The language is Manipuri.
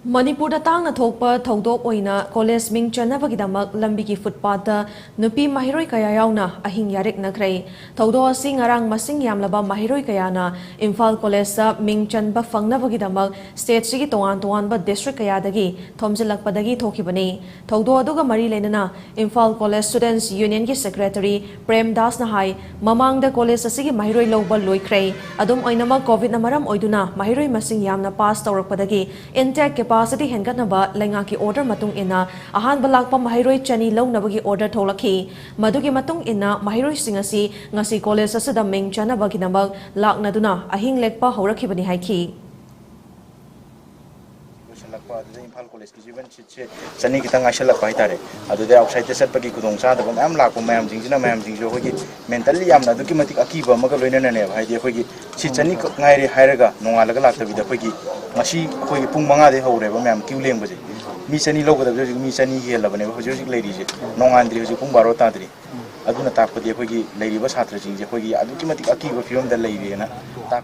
Manipur da tang na thokpa thodok oina college Ming Channaba gidamak lambi ki footpath da nupi mahiroi kaya yauna ahing yareknakhre thodo asi ngarang masing yamlaba mahiroi kaya na Imphal college sa Ming Channaba fangnaba gidamak state sigi tongan tongan ba district kaya dagi thomjilakpa dagi thokibani thodo aduga mari lenana Imphal college students union ki secretary Prem Das na hai mamang da college asigi mahiroi lawba loikre adum oinama covid na maram oiduna mahiroi masing yamna pass tawrakpa dagi intake capacity hengatnaba lenga ki order matung ina ahan balakpa mahiroi chani lawnabagi order tholakhi madugi matung ina mahiroi singasi ngasi college asada Ming Channaba ginabag laknaduna ahing lekpa horakhibani haiki Imphal college ki jiban chit chani kitang ashala pai tare adude outside te sat pagi kudong sa dabam am lakpo mayam jingjina mayam jingjo hogi mentally yamna duki matik akiba maga loinana ne bhai de hogi chit chani ngaire hairaga nongalaga lakta bida hogi masi hogi pung manga de hore ba mayam kiu leng baje mi chani logada jogi mi chani hela bane hoji hoji leiri je nongandri hoji pung 12 tadri aduna takpadi hogi leiri ba satra jingje hogi aduki matik akiba fiom da leiri na tak